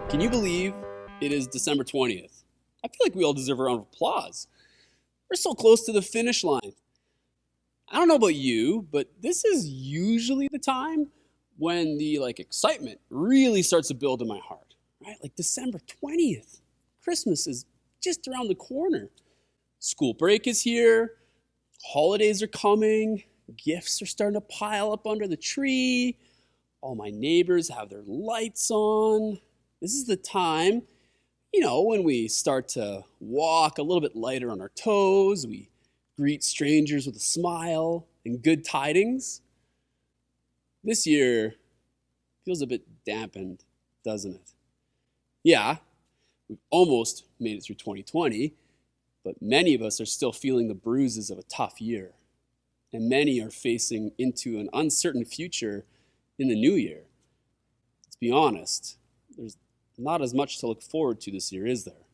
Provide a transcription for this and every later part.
Can you believe it is December 20th? I feel like we all deserve a round of applause. We're so close to the finish line. I don't know about you, but this is usually the time when the excitement really starts to build in my heart, right? Like December 20th. Christmas is just around the corner. School break is here. Holidays are coming. Gifts are starting to pile up under the tree. All my neighbors have their lights on. This is the time, when we start to walk a little bit lighter on our toes. We greet strangers with a smile and good tidings. This year feels a bit dampened, doesn't it? Yeah, we've almost made it through 2020, but many of us are still feeling the bruises of a tough year. And many are facing into an uncertain future in the new year. Let's be honest, there's not as much to look forward to this year, is there?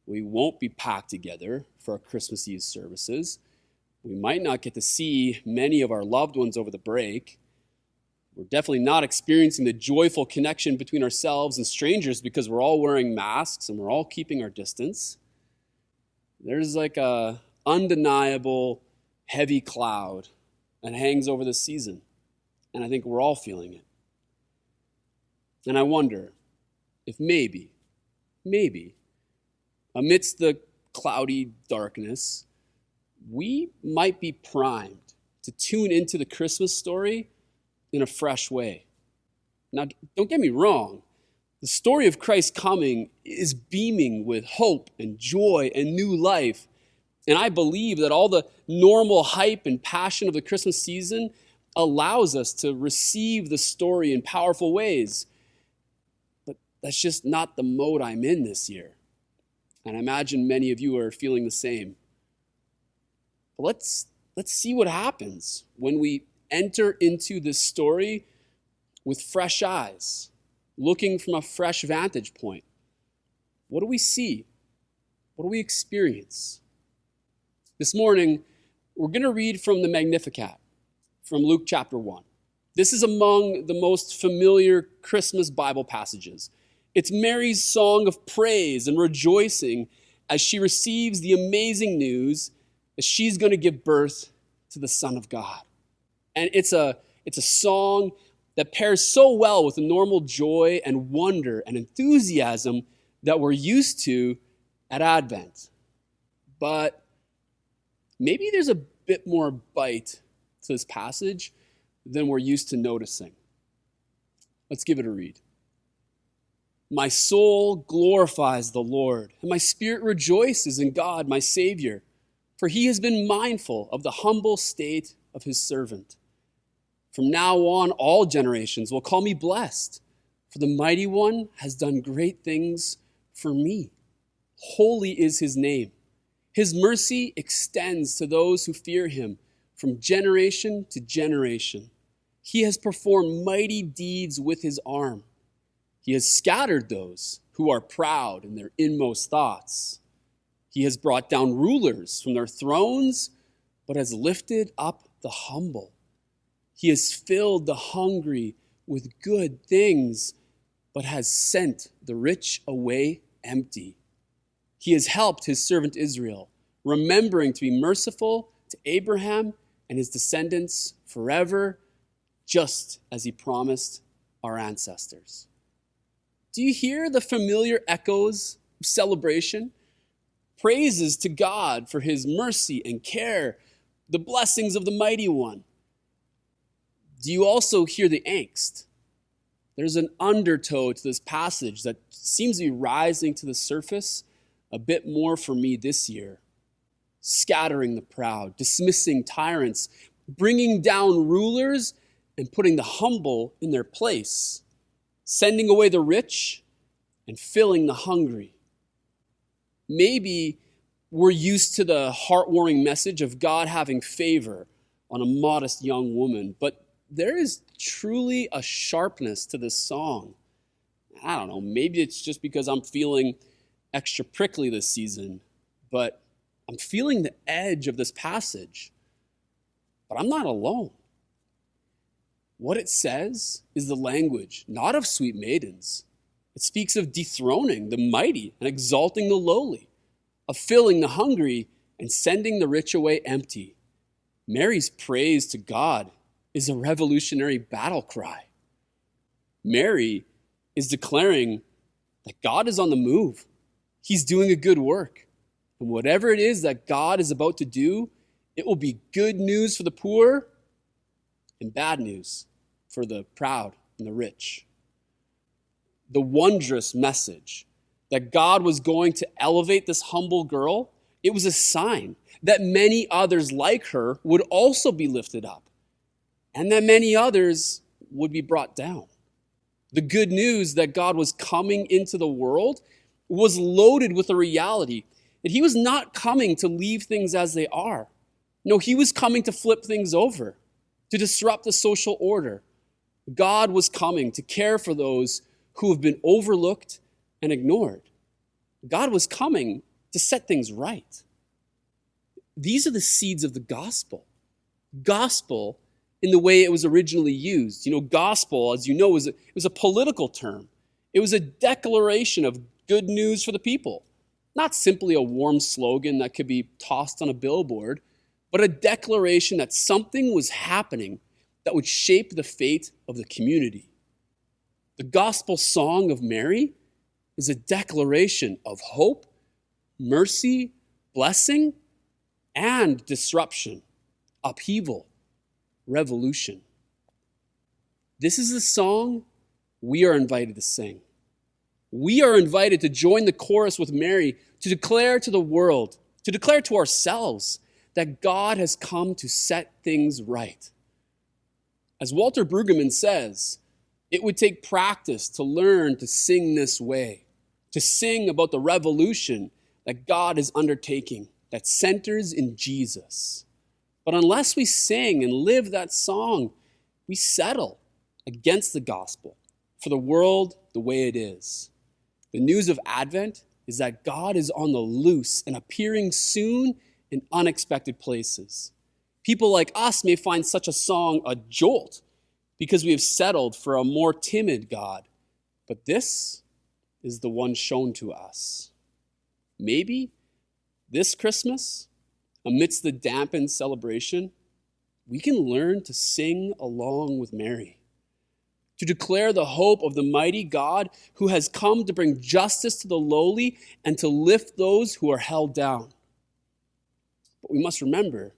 We won't be packed together for our Christmas Eve services. We might not get to see many of our loved ones over the break. We're definitely not experiencing the joyful connection between ourselves and strangers because we're all wearing masks and we're all keeping our distance. There's like a undeniable heavy cloud that hangs over this season, and I think we're all feeling it. And I wonder if maybe, amidst the cloudy darkness, we might be primed to tune into the Christmas story in a fresh way. Now, don't get me wrong. The story of Christ coming is beaming with hope and joy and new life. And I believe that all the normal hype and passion of the Christmas season allows us to receive the story in powerful ways. But that's just not the mode I'm in this year. And I imagine many of you are feeling the same. But let's see what happens when we enter into this story with fresh eyes, looking from a fresh vantage point. What do we see? What do we experience? This morning, we're going to read from the Magnificat, from Luke chapter 1. This is among the most familiar Christmas Bible passages. It's Mary's song of praise and rejoicing as she receives the amazing news that she's going to give birth to the Son of God. And it's a song that pairs so well with the normal joy and wonder and enthusiasm that we're used to at Advent. But maybe there's a bit more bite to this passage than we're used to noticing. Let's give it a read. My soul glorifies the Lord, and my spirit rejoices in God, my Savior, for he has been mindful of the humble state of his servant. From now on, all generations will call me blessed, for the Mighty One has done great things for me. Holy is his name. His mercy extends to those who fear him from generation to generation. He has performed mighty deeds with his arm. He has scattered those who are proud in their inmost thoughts. He has brought down rulers from their thrones, but has lifted up the humble. He has filled the hungry with good things, but has sent the rich away empty. He has helped his servant Israel, remembering to be merciful to Abraham and his descendants forever, just as he promised our ancestors. Do you hear the familiar echoes of celebration? Praises to God for his mercy and care, the blessings of the Mighty One. Do you also hear the angst? There's an undertow to this passage that seems to be rising to the surface a bit more for me this year. Scattering the proud, dismissing tyrants, bringing down rulers, and putting the humble in their place, sending away the rich and filling the hungry. Maybe we're used to the heartwarming message of God having favor on a modest young woman, but there is truly a sharpness to this song. I don't know, maybe it's just because I'm feeling extra prickly this season, but I'm feeling the edge of this passage. But I'm not alone. What it says is the language, not of sweet maidens, It speaks of dethroning the mighty and exalting the lowly, of filling the hungry and sending the rich away empty. Mary's praise to God is a revolutionary battle cry. Mary is declaring that God is on the move. He's doing a good work. And whatever it is that God is about to do, it will be good news for the poor and bad news for the proud and the rich. The wondrous message that God was going to elevate this humble girl, it was a sign that many others like her would also be lifted up, and that many others would be brought down. The good news that God was coming into the world was loaded with the reality that he was not coming to leave things as they are. No, he was coming to flip things over, to disrupt the social order. God was coming to care for those who have been overlooked and ignored. God was coming to set things right. These are the seeds of the gospel. Gospel in the way it was originally used. Gospel, as you know, was a political term. It was a declaration of good news for the people. Not simply a warm slogan that could be tossed on a billboard, but a declaration that something was happening that would shape the fate of the community. The gospel song of Mary is a declaration of hope, mercy, blessing, and disruption, upheaval, revolution. This is the song we are invited to sing. We are invited to join the chorus with Mary to declare to the world, to declare to ourselves that God has come to set things right. As Walter Brueggemann says, it would take practice to learn to sing this way, to sing about the revolution that God is undertaking that centers in Jesus. But unless we sing and live that song, we settle against the gospel for the world the way it is. The news of Advent is that God is on the loose and appearing soon in unexpected places. People like us may find such a song a jolt because we have settled for a more timid God. But this is the one shown to us. Maybe this Christmas, amidst the dampened celebration, we can learn to sing along with Mary, to declare the hope of the mighty God who has come to bring justice to the lowly and to lift those who are held down. But we must remember,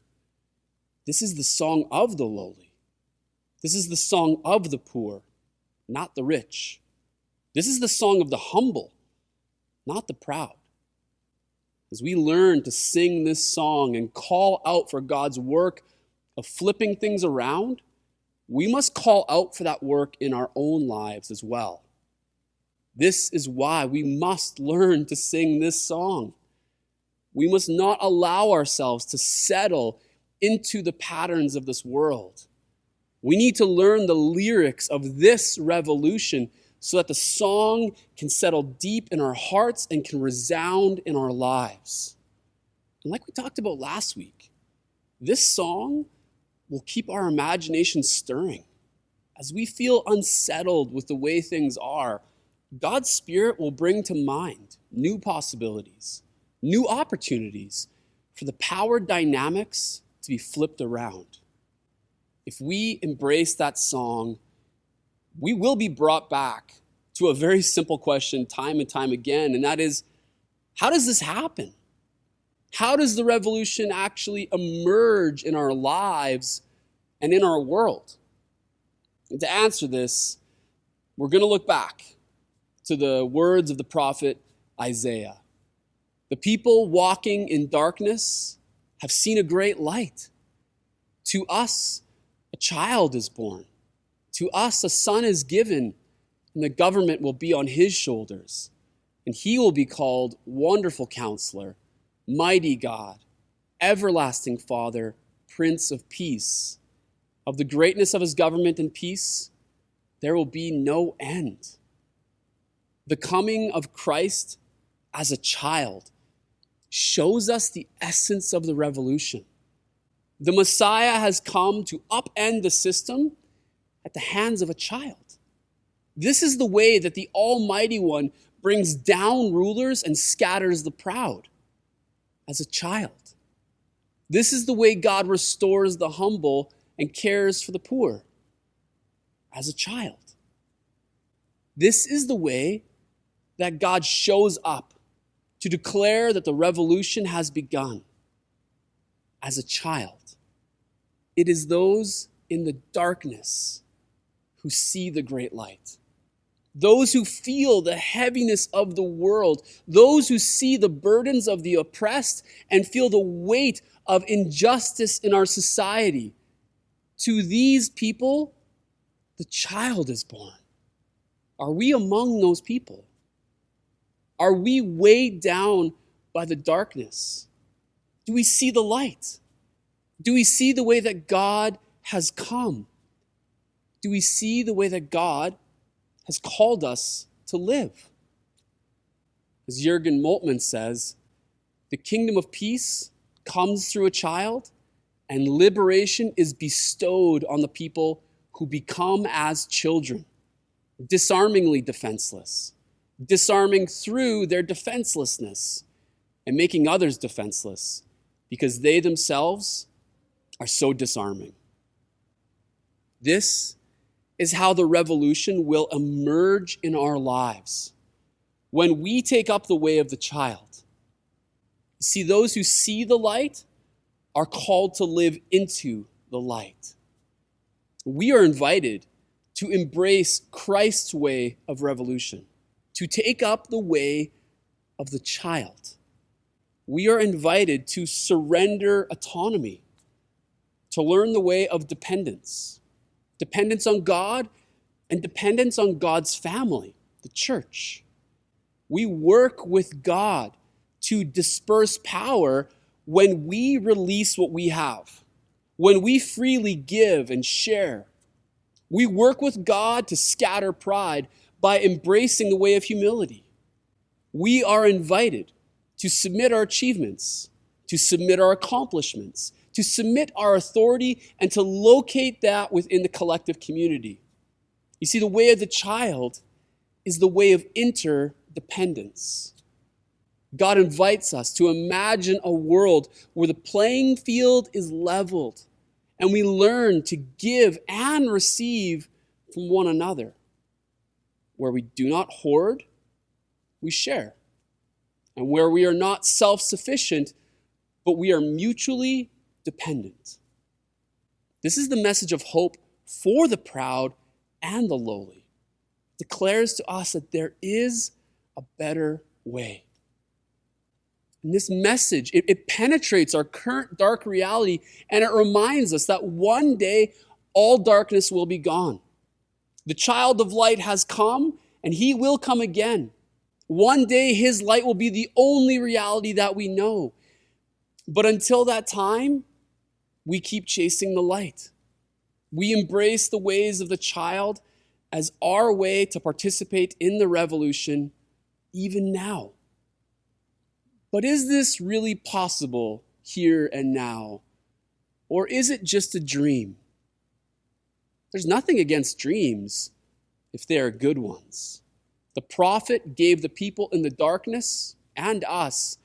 this is the song of the lowly. This is the song of the poor, not the rich. This is the song of the humble, not the proud. As we learn to sing this song and call out for God's work of flipping things around, we must call out for that work in our own lives as well. This is why we must learn to sing this song. We must not allow ourselves to settle into the patterns of this world. We need to learn the lyrics of this revolution so that the song can settle deep in our hearts and can resound in our lives. And like we talked about last week, this song will keep our imagination stirring. As we feel unsettled with the way things are, God's Spirit will bring to mind new possibilities, new opportunities for the power dynamics to be flipped around. If we embrace that song, we will be brought back to a very simple question time and time again, and that is, how does this happen? How does the revolution actually emerge in our lives and in our world? And to answer this, we're going to look back to the words of the prophet Isaiah. The people walking in darkness have seen a great light. To us, a child is born. To us, a son is given, and the government will be on his shoulders. And he will be called Wonderful Counselor, Mighty God, Everlasting Father, Prince of Peace. Of the greatness of his government and peace, there will be no end. The coming of Christ as a child shows us the essence of the revolution. The Messiah has come to upend the system at the hands of a child. This is the way that the Almighty One brings down rulers and scatters the proud, as a child. This is the way God restores the humble and cares for the poor, as a child. This is the way that God shows up to declare that the revolution has begun, as a child. It is those in the darkness who see the great light. Those who feel the heaviness of the world, those who see the burdens of the oppressed and feel the weight of injustice in our society. To these people, the child is born. Are we among those people? Are we weighed down by the darkness? Do we see the light? Do we see the way that God has come? Do we see the way that God has called us to live? As Jürgen Moltmann says, the kingdom of peace comes through a child, and liberation is bestowed on the people who become as children, disarmingly defenseless, disarming through their defenselessness and making others defenseless because they themselves are so disarming. This is how the revolution will emerge in our lives when we take up the way of the child. See, those who see the light are called to live into the light. We are invited to embrace Christ's way of revolution, to take up the way of the child. We are invited to surrender autonomy, to learn the way of dependence on God and dependence on God's family, the church. We work with God to disperse power when we release what we have, when we freely give and share. We work with God to scatter pride by embracing the way of humility. We are invited to submit our achievements, to submit our accomplishments, to submit our authority, and to locate that within the collective community. You see, the way of the child is the way of interdependence. God invites us to imagine a world where the playing field is leveled and we learn to give and receive from one another. Where we do not hoard, we share. And where we are not self-sufficient, but we are mutually dependent. This is the message of hope for the proud and the lowly. It declares to us that there is a better way. And this message, it penetrates our current dark reality, and it reminds us that one day all darkness will be gone. The child of light has come, and he will come again. One day his light will be the only reality that we know. But until that time, we keep chasing the light. We embrace the ways of the child as our way to participate in the revolution, even now. But is this really possible here and now? Or is it just a dream? There's nothing against dreams if they are good ones. The prophet gave the people in the darkness and us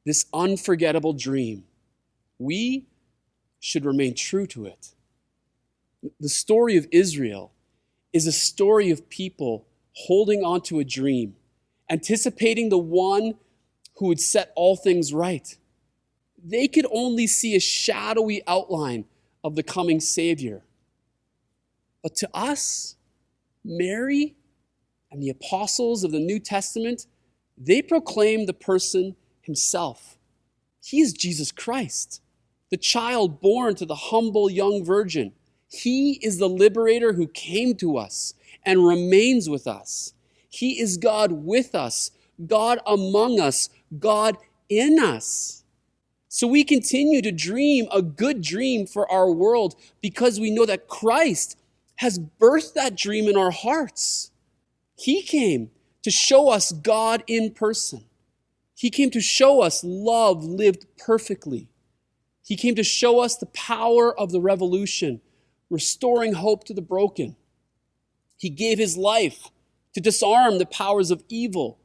this unforgettable dream. We should remain true to it. The story of Israel is a story of people holding on to a dream, anticipating the one who would set all things right. They could only see a shadowy outline of the coming Savior. But to us, Mary and the apostles of the New Testament, they proclaim the person himself. He is Jesus Christ, the child born to the humble young virgin. He is the liberator who came to us and remains with us. He is God with us, God among us, God in us. So we continue to dream a good dream for our world because we know that Christ has birthed that dream in our hearts. He came to show us God in person. He came to show us love lived perfectly. He came to show us the power of the revolution, restoring hope to the broken. He gave his life to disarm the powers of evil.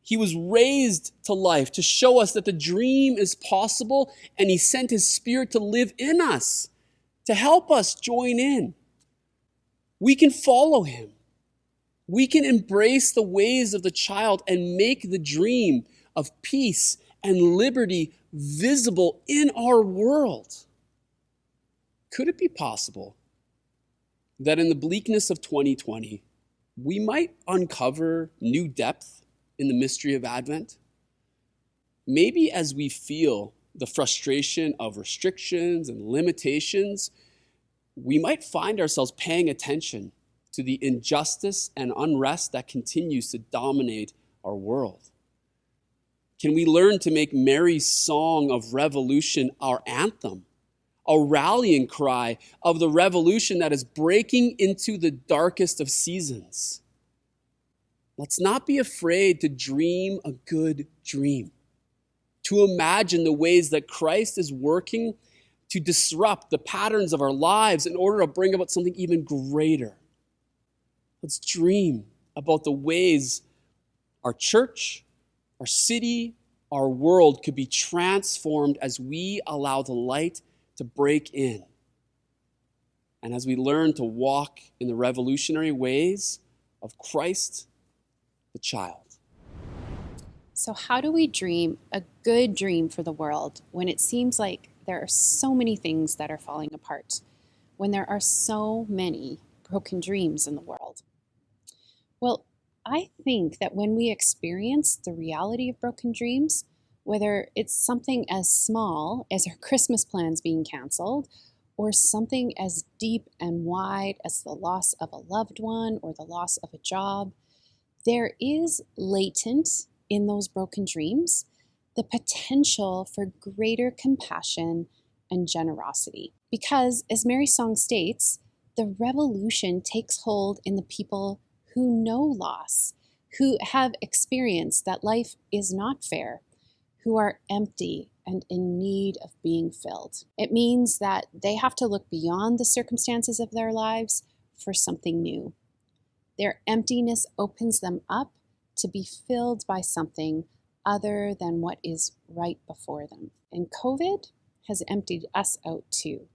He was raised to life to show us that the dream is possible, and he sent his Spirit to live in us, to help us join in. We can follow him. We can embrace the ways of the child and make the dream of peace and liberty visible in our world. Could it be possible that in the bleakness of 2020, we might uncover new depth in the mystery of Advent? Maybe as we feel the frustration of restrictions and limitations, we might find ourselves paying attention to the injustice and unrest that continues to dominate our world. Can we learn to make Mary's song of revolution our anthem, a rallying cry of the revolution that is breaking into the darkest of seasons? Let's not be afraid to dream a good dream, to imagine the ways that Christ is working to disrupt the patterns of our lives in order to bring about something even greater. Let's dream about the ways our church, our city, our world could be transformed as we allow the light to break in. And as we learn to walk in the revolutionary ways of Christ, the child. So how do we dream a good dream for the world when it seems like there are so many things that are falling apart, when there are so many broken dreams in the world? Well, I think that when we experience the reality of broken dreams, whether it's something as small as our Christmas plans being canceled, or something as deep and wide as the loss of a loved one or the loss of a job, there is latent in those broken dreams the potential for greater compassion and generosity. Because, as Mary's song states, the revolution takes hold in the people who know loss, who have experienced that life is not fair, who are empty and in need of being filled. It means that they have to look beyond the circumstances of their lives for something new. Their emptiness opens them up to be filled by something other than what is right before them. And COVID has emptied us out too.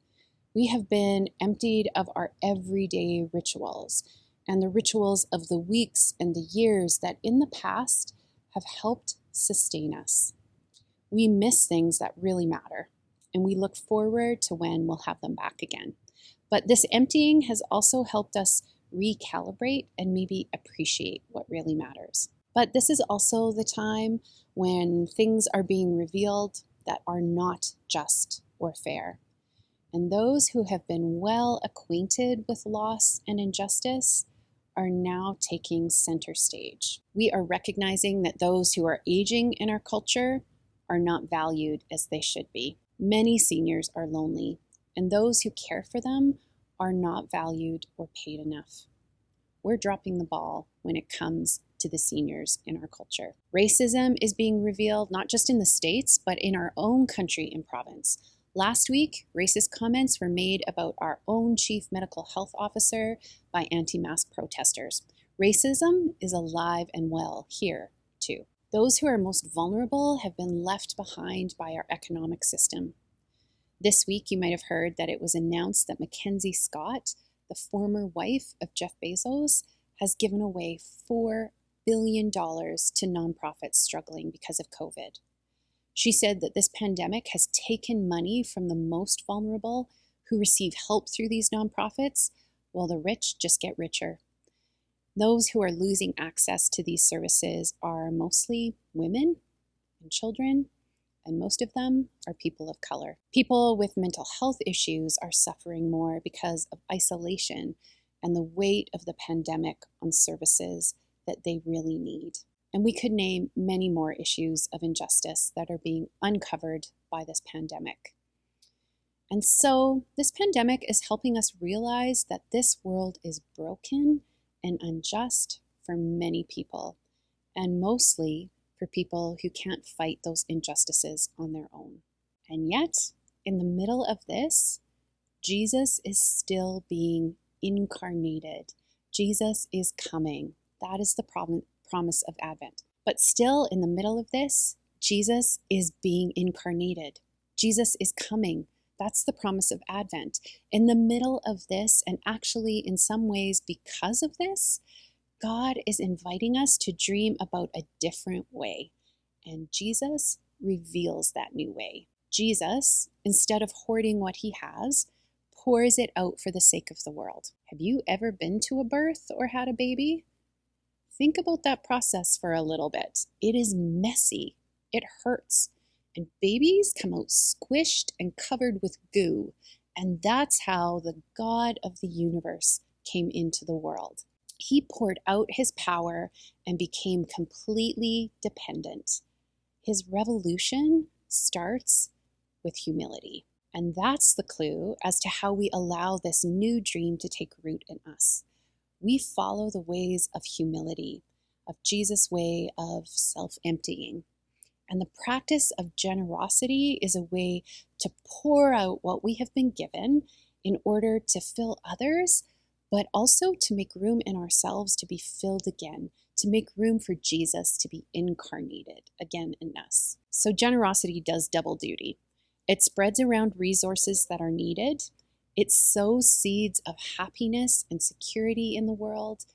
We have been emptied of our everyday rituals and the rituals of the weeks and the years that in the past have helped sustain us. We miss things that really matter, and we look forward to when we'll have them back again. But this emptying has also helped us recalibrate and maybe appreciate what really matters. But this is also the time when things are being revealed that are not just or fair. And those who have been well acquainted with loss and injustice are now taking center stage. We are recognizing that those who are aging in our culture are not valued as they should be. Many seniors are lonely, and those who care for them are not valued or paid enough. We're dropping the ball when it comes to the seniors in our culture. Racism is being revealed not just in the States, but in our own country and province. Last week, racist comments were made about our own chief medical health officer by anti-mask protesters. Racism is alive and well here, too. Those who are most vulnerable have been left behind by our economic system. This week, you might have heard that it was announced that Mackenzie Scott, the former wife of Jeff Bezos, has given away $4 billion to nonprofits struggling because of COVID. She said that this pandemic has taken money from the most vulnerable who receive help through these nonprofits, while the rich just get richer. Those who are losing access to these services are mostly women and children, and most of them are people of color. People with mental health issues are suffering more because of isolation and the weight of the pandemic on services that they really need. And we could name many more issues of injustice that are being uncovered by this pandemic. And so this pandemic is helping us realize that this world is broken and unjust for many people, and mostly for people who can't fight those injustices on their own. And yet, in the middle of this, Jesus is still being incarnated. Jesus is coming, That is the promise of Advent. But still, in the middle of this, Jesus is being incarnated. Jesus is coming. That's the promise of Advent. In the middle of this, and actually in some ways because of this, God is inviting us to dream about a different way. And Jesus reveals that new way. Jesus, instead of hoarding what he has, pours it out for the sake of the world. Have you ever been to a birth or had a baby? Think about that process for a little bit. It is messy. It hurts. And babies come out squished and covered with goo. And that's how the God of the universe came into the world. He poured out his power and became completely dependent. His revolution starts with humility. And that's the clue as to how we allow this new dream to take root in us. We follow the ways of humility, of Jesus' way of self-emptying. And the practice of generosity is a way to pour out what we have been given in order to fill others, but also to make room in ourselves to be filled again, to make room for Jesus to be incarnated again in us. So generosity does double duty. It spreads around resources that are needed. It sows seeds of happiness and security in the world,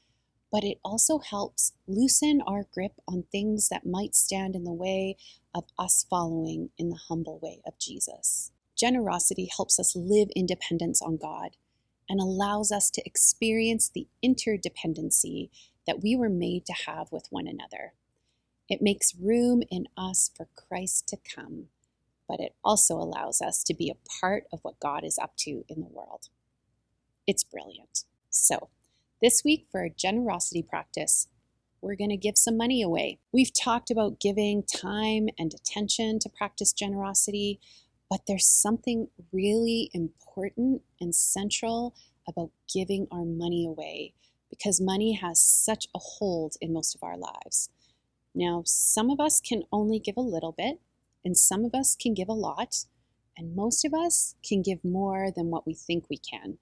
but it also helps loosen our grip on things that might stand in the way of us following in the humble way of Jesus. Generosity helps us live in dependence on God and allows us to experience the interdependency that we were made to have with one another. It makes room in us for Christ to come, but it also allows us to be a part of what God is up to in the world. It's brilliant. So, this week for our generosity practice, we're going to give some money away. We've talked about giving time and attention to practice generosity, but there's something really important and central about giving our money away because money has such a hold in most of our lives. Now, some of us can only give a little bit, and some of us can give a lot, and most of us can give more than what we think we can.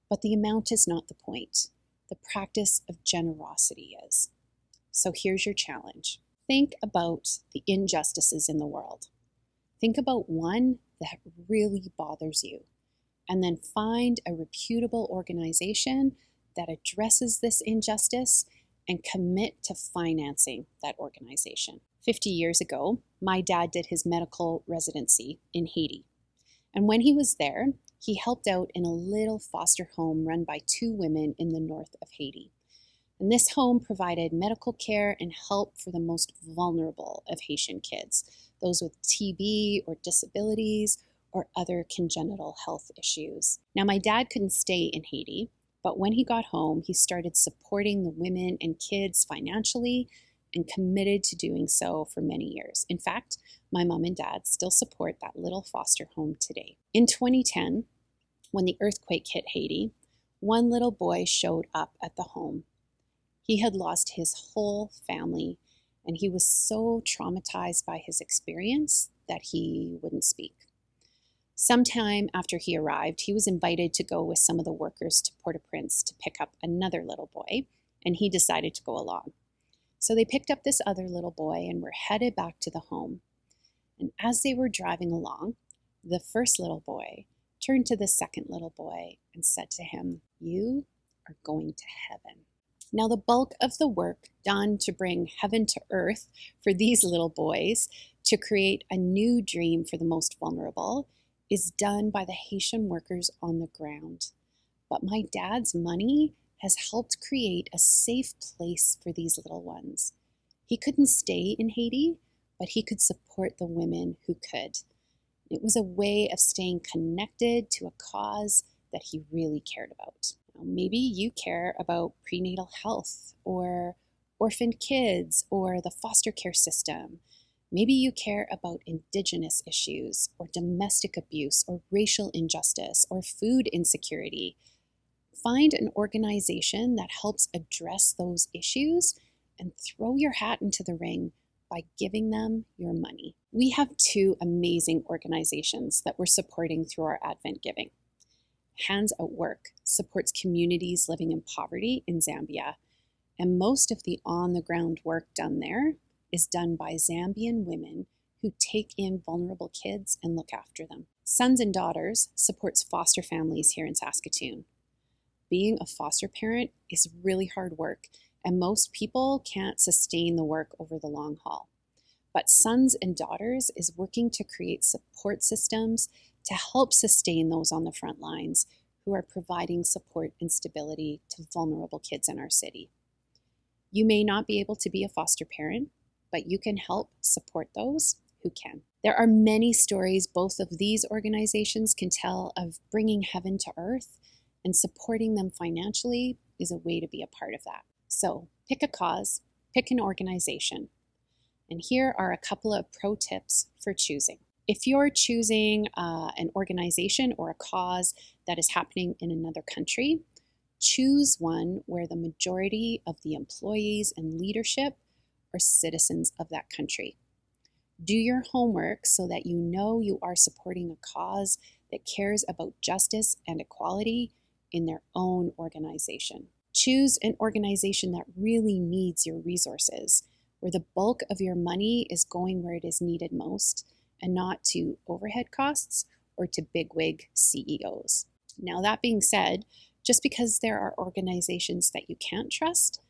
But the amount is not the point. The practice of generosity is. So here's your challenge. Think about the injustices in the world. Think about one that really bothers you, and then find a reputable organization that addresses this injustice and commit to financing that organization. 50 years ago, my dad did his medical residency in Haiti. And when he was there, he helped out in a little foster home run by two women in the north of Haiti. And this home provided medical care and help for the most vulnerable of Haitian kids, those with TB or disabilities or other congenital health issues. Now, my dad couldn't stay in Haiti, but when he got home, he started supporting the women and kids financially and committed to doing so for many years. In fact, my mom and dad still support that little foster home today. In 2010, when the earthquake hit Haiti, one little boy showed up at the home. He had lost his whole family, and he was so traumatized by his experience that he wouldn't speak. Sometime after he arrived, he was invited to go with some of the workers to Port-au-Prince to pick up another little boy, and he decided to go along. So they picked up this other little boy and were headed back to the home. And as they were driving along, the first little boy turned to the second little boy and said to him, "You are going to heaven." Now, the bulk of the work done to bring heaven to earth for these little boys, to create a new dream for the most vulnerable, is done by the Haitian workers on the ground. But my dad's money has helped create a safe place for these little ones. He couldn't stay in Haiti, but he could support the women who could. It was a way of staying connected to a cause that he really cared about. Now, maybe you care about prenatal health or orphaned kids or the foster care system. Maybe you care about Indigenous issues or domestic abuse or racial injustice or food insecurity. Find an organization that helps address those issues and throw your hat into the ring by giving them your money. We have two amazing organizations that we're supporting through our Advent giving. Hands at Work supports communities living in poverty in Zambia, And most of the on-the-ground work done there is done by Zambian women who take in vulnerable kids and look after them. Sons and Daughters supports foster families here in Saskatoon. Being a foster parent is really hard work, and most people can't sustain the work over the long haul. But Sons and Daughters is working to create support systems to help sustain those on the front lines who are providing support and stability to vulnerable kids in our city. You may not be able to be a foster parent, but you can help support those who can. There are many stories both of these organizations can tell of bringing heaven to earth, and supporting them financially is a way to be a part of that. So pick a cause, pick an organization. And here are a couple of pro tips for choosing. If you're choosing an organization or a cause that is happening in another country, choose one where the majority of the employees and leadership are citizens of that country. Do your homework so that you know you are supporting a cause that cares about justice and equality in their own organization. Choose an organization that really needs your resources, where the bulk of your money is going where it is needed most, and not to overhead costs or to bigwig CEOs. Now, that being said, just because there are organizations that you can't trust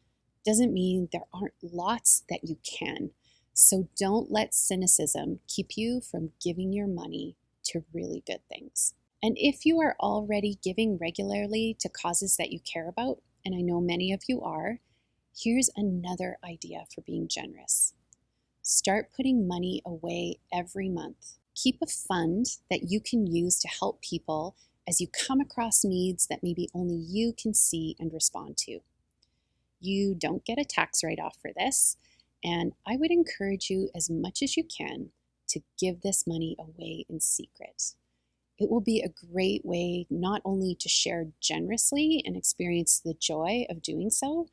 doesn't mean there aren't lots that you can. So don't let cynicism keep you from giving your money to really good things. And if you are already giving regularly to causes that you care about, and I know many of you are, here's another idea for being generous. Start putting money away every month. Keep a fund that you can use to help people as you come across needs that maybe only you can see and respond to. You don't get a tax write-off for this, and I would encourage you as much as you can to give this money away in secret. It will be a great way not only to share generously and experience the joy of doing so,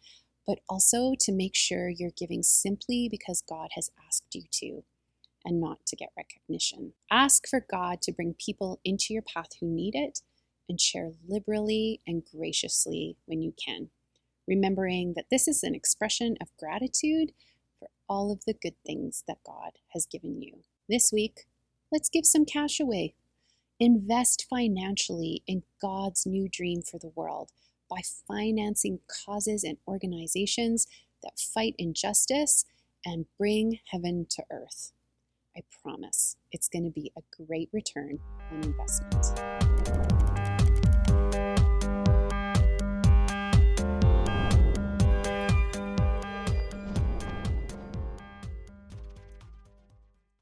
but also to make sure you're giving simply because God has asked you to, and not to get recognition. Ask for God to bring people into your path who need it, and share liberally and graciously when you can, remembering that this is an expression of gratitude for all of the good things that God has given you. This week, let's give some cash away. Invest financially in God's new dream for the world by financing causes and organizations that fight injustice and bring heaven to earth. I promise it's going to be a great return on investment.